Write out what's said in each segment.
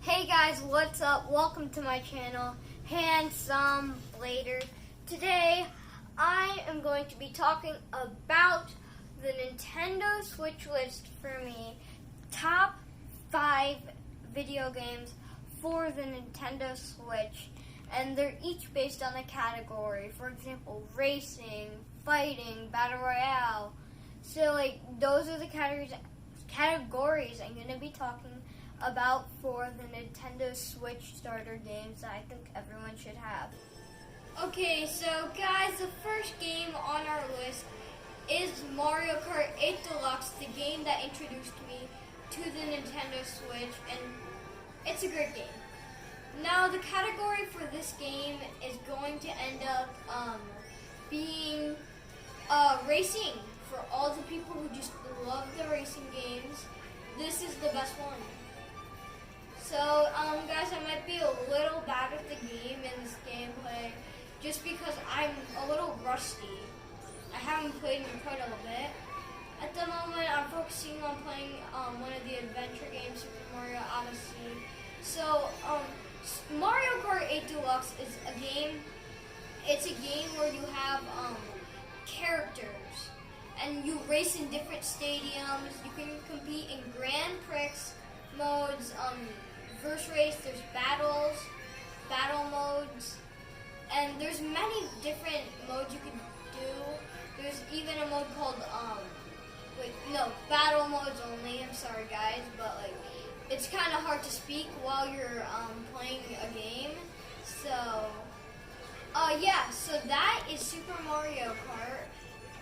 Hey guys, what's up? Welcome to my channel, Handsome Blader. Today, I am going to be talking about the Nintendo Switch list for me. Top 5 video games for the Nintendo Switch. And they're each based on a category. For example, racing, fighting, battle royale. So those are the categories I'm going to be talking about for the Nintendo Switch starter games that I think everyone should have. Okay, so guys, the first game on our list is Mario Kart 8 Deluxe, the game that introduced me to the Nintendo Switch, and it's a great game. Now, the category for this game is going to end up being racing. For all the people who just love the racing games, this is the best one. So, guys, I might be a little bad at the game in this gameplay just because I'm a little rusty. I haven't played in quite a bit. At the moment, I'm focusing on playing one of the adventure games, Super Mario Odyssey. So, Mario Kart 8 Deluxe is a game, it's a game where you have characters and you race in different stadiums. You can compete in Grand Prix modes, verse race, there's battle modes, and there's many different modes you can do. There's even a mode called, battle modes only, I'm sorry guys, but it's kind of hard to speak while you're playing a game. So, so that is Super Mario Kart.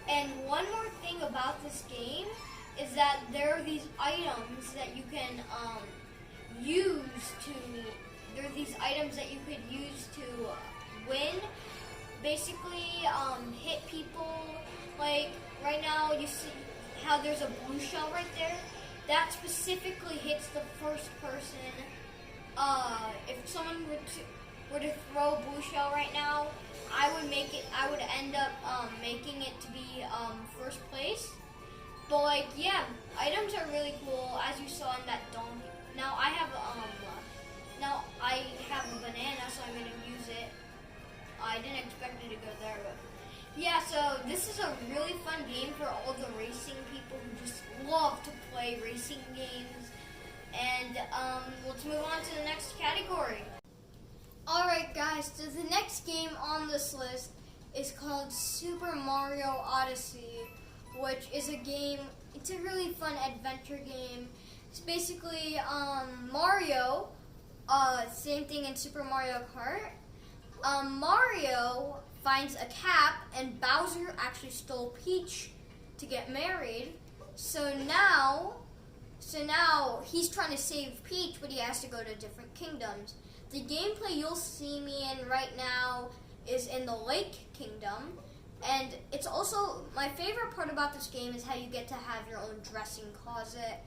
And one more thing about this game is that there are these items that you can use to win. Basically, hit people. Like right now, you see how there's a blue shell right there. That specifically hits the first person. If someone were to throw a blue shell right now, I would end up making it to be first place. But items are really cool, as you saw in that dome. Now I have a banana, so I'm gonna use it. I didn't expect it to go there, but yeah. So this is a really fun game for all the racing people who just love to play racing games. And let's move on to the next category. Alright guys, so the next game on this list is called Super Mario Odyssey, which is a game, it's a really fun adventure game. It's basically Mario, same thing in Super Mario Kart. Mario finds a cap and Bowser actually stole Peach to get married. So now he's trying to save Peach, but he has to go to different kingdoms. The gameplay you'll see me in right now is in the Lake Kingdom, and it's also, my favorite part about this game is how you get to have your own dressing closet,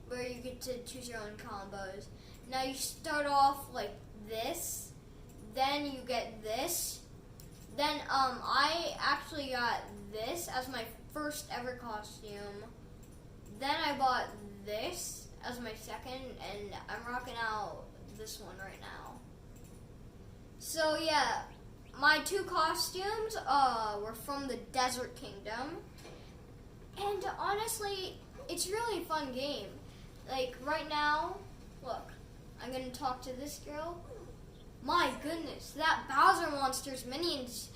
where you get to choose your own combos. Now you start off like this, then you get this, then I actually got this as my first ever costume, then I bought this as my second, and I'm rocking out this one right now. So yeah, my two costumes were from the Desert Kingdom, and honestly, it's really a fun game. Like right now, look, I'm gonna talk to this girl. My goodness, that Bowser monster's minions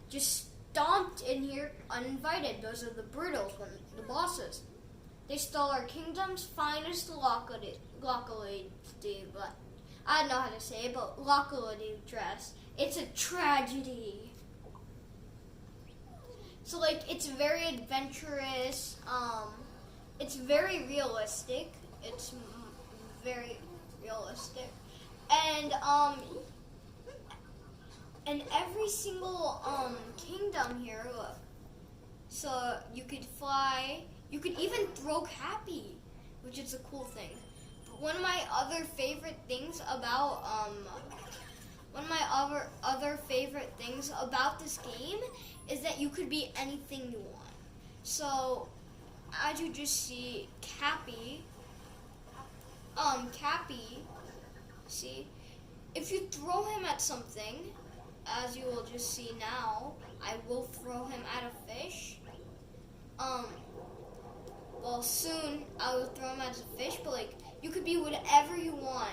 just stomped in here uninvited. Those are the Brutals, the bosses. They stole our kingdom's finest locality, but I don't know how to say it, but locality dress. It's a tragedy. So it's very adventurous. It's very realistic. It's very realistic, and every single kingdom here. Look, so you could fly. You could even throw Cappy, which is a cool thing. But one of my other favorite things about this game is that you could be anything you want. So as you just see, Cappy Odyssey. If you throw him at something, as you will just see now, I will throw him at a fish. Well, soon I will throw him as a fish, but like you could be whatever you want.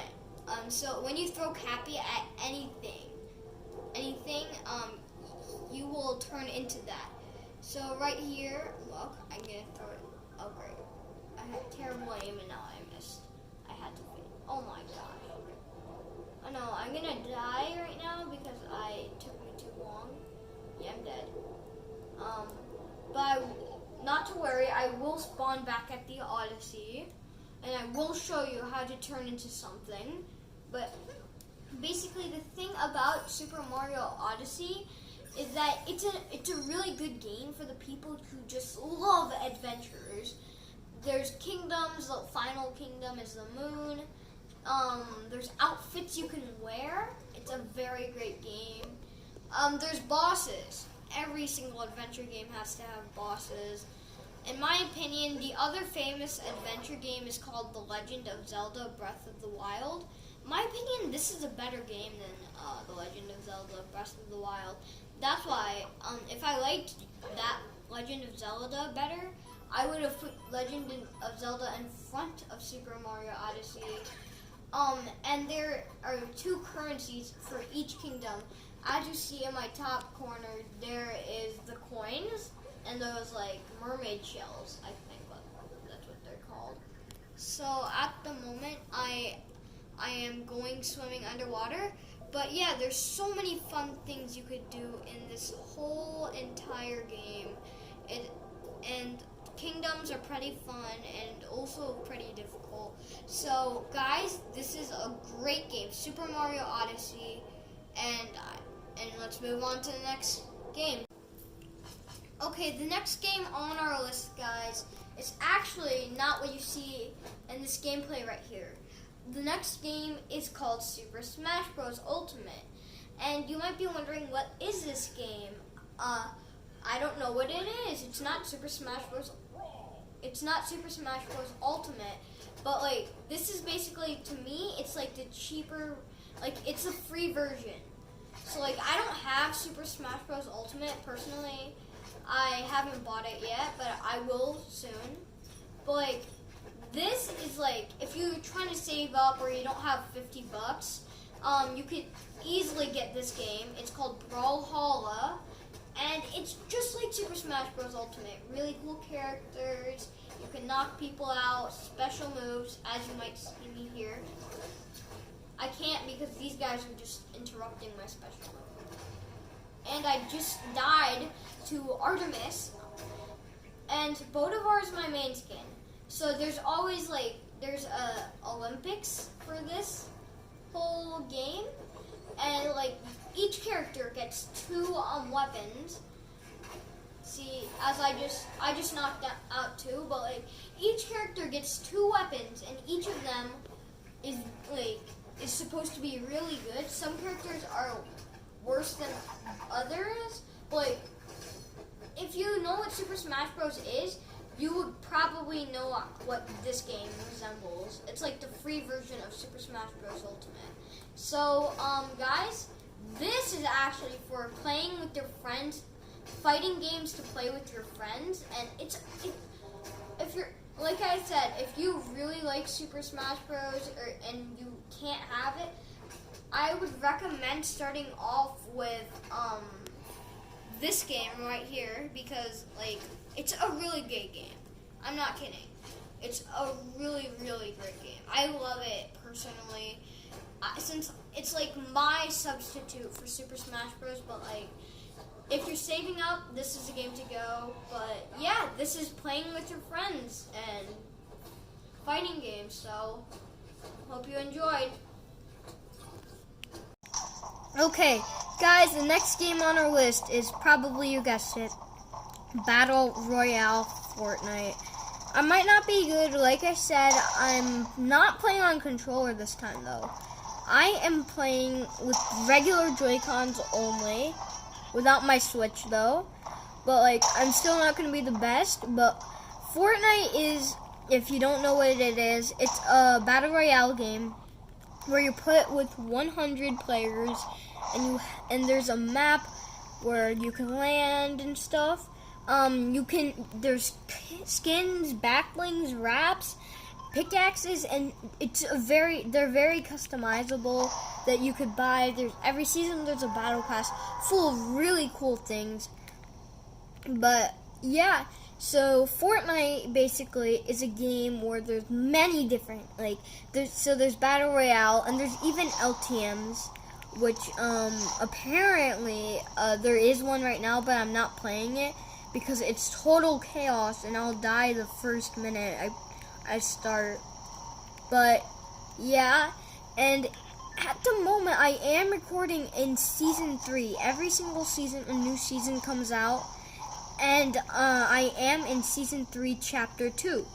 So when you throw Cappy at anything, you will turn into that. So right here, look, I'm gonna throw it. Oh great, I had terrible aim and now I missed. I had to wait. Oh my gosh. I know I'm gonna die right now because it took me too long. Yeah, I'm dead. But not to worry, I will spawn back at the Odyssey, and I will show you how to turn into something. But basically, the thing about Super Mario Odyssey is that it's a really good game for the people who just love adventures. There's kingdoms. The final kingdom is the moon. There's outfits you can wear. It's a very great game. There's bosses. Every single adventure game has to have bosses. In my opinion, the other famous adventure game is called The Legend of Zelda Breath of the Wild. In my opinion, this is a better game than The Legend of Zelda Breath of the Wild. That's why, if I liked that Legend of Zelda better, I would have put Legend of Zelda in front of Super Mario Odyssey. And there are 2 currencies for each kingdom. As you see in my top corner, there is the coins and those like mermaid shells, I think that's what they're called. So at the moment, I am going swimming underwater. But yeah, there's so many fun things you could do in this whole entire game. And kingdoms are pretty fun and also pretty difficult. So guys, this is a great game, Super Mario Odyssey, and let's move on to the next game. Okay, the next game on our list, guys, is actually not what you see in this gameplay right here. The next game is called Super Smash Bros. Ultimate, and you might be wondering, what is this game? I don't know what it is. It's not Super Smash Bros. It's not Super Smash Bros. Ultimate, but like this is basically, to me, it's like the cheaper, like it's a free version. So like I don't have Super Smash Bros. Ultimate personally. I haven't bought it yet, but I will soon. But like this is like, if you're trying to save up or you don't have $50, you could easily get this game. It's called Brawlhalla, and it's just like Super Smash Bros. Ultimate. Really cool characters. You can knock people out, special moves, as you might see me here. I can't because these guys are just interrupting my special move. And I just died to Artemis, and Bolivar is my main skin. So there's always like, there's Olympics for this whole game, and like each character gets 2 weapons. See, as I just knocked out 2, but like each character gets 2 weapons, and each of them is supposed to be really good. Some characters are worse than others, but like, if you know what Super Smash Bros. Is, you would probably know what this game resembles. It's like the free version of Super Smash Bros. Ultimate. So, guys, this is actually for playing with your friends, fighting games to play with your friends, and if you're, like I said, if you really like Super Smash Bros. And you can't have it, I would recommend starting off with this game right here, because like it's a really good game. I'm not kidding. It's a really, really great game. I love it personally, since it's like my substitute for Super Smash Bros. But like, if you're saving up, this is the game to go. But yeah, this is playing with your friends and fighting games. So hope you enjoyed. Okay, guys, the next game on our list is probably, you guessed it, Battle Royale Fortnite. I might not be good. Like I said, I'm not playing on controller this time, though. I am playing with regular Joy-Cons only, without my Switch, though. But, like, I'm still not going to be the best. But Fortnite is, if you don't know what it is, it's a Battle Royale game. where you're put with 100 players, and there's a map where you can land and stuff. There's skins, backblings, wraps, pickaxes, and they're very customizable that you could buy. Every season there's a battle pass full of really cool things. But yeah, so Fortnite basically is a game where there's many different there's battle royale, and there's even LTMs, which apparently there is one right now, but I'm not playing it because it's total chaos and I'll die the first minute I start. But yeah, and at the moment I am recording in season 3. Every single season a new season comes out, and I am in season 3 chapter 2.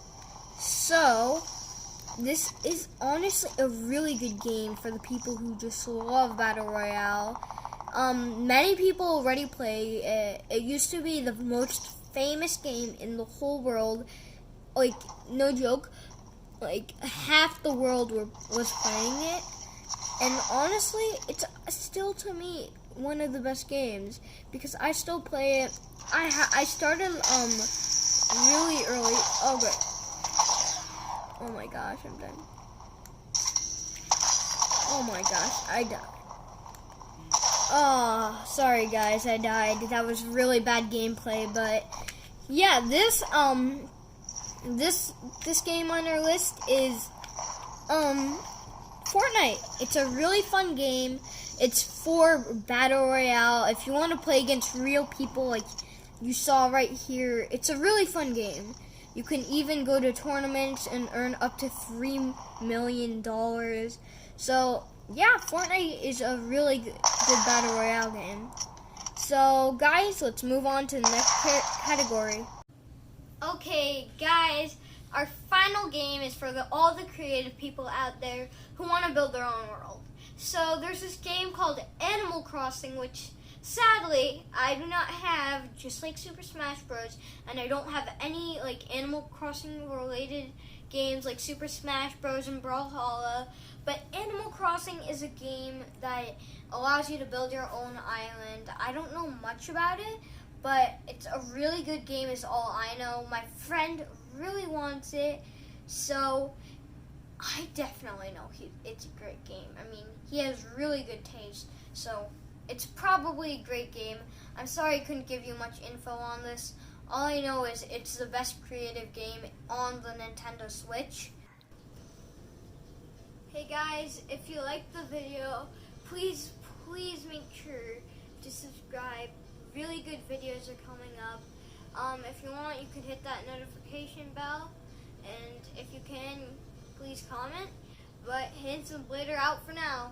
So this is honestly a really good game for the people who just love battle royale. Many people already play it. It used to be the most famous game in the whole world. Like, no joke, like half the world was playing it. And honestly, it's still, to me, one of the best games because I still play it. I started really early. Oh good. Oh my gosh, I'm done. Oh my gosh, I died. Oh, sorry guys, I died. That was really bad gameplay, but yeah, this game on our list is Fortnite. It's a really fun game. It's for battle royale. If you want to play against real people like you saw right here, it's a really fun game. You can even go to tournaments and earn up to $3 million. So yeah, Fortnite is a really good battle royale game. So guys, let's move on to the next category. Okay guys, our final game is for all the creative people out there who want to build their own world. So there's this game called Animal Crossing, which sadly I do not have, just like Super Smash Bros. And I don't have any Animal Crossing related games like Super Smash Bros. And Brawlhalla. But Animal Crossing is a game that allows you to build your own island. I don't know much about it, but it's a really good game is all I know. My friend really wants it, so I definitely know it's a great game. I mean, he has really good taste, so it's probably a great game. I'm sorry I couldn't give you much info on this. All I know is it's the best creative game on the Nintendo Switch. Hey guys, if you liked the video, please make sure to subscribe. Really good videos are coming up. If you want, you can hit that notification bell, and if you can, please comment. But Handsome Blader out for now.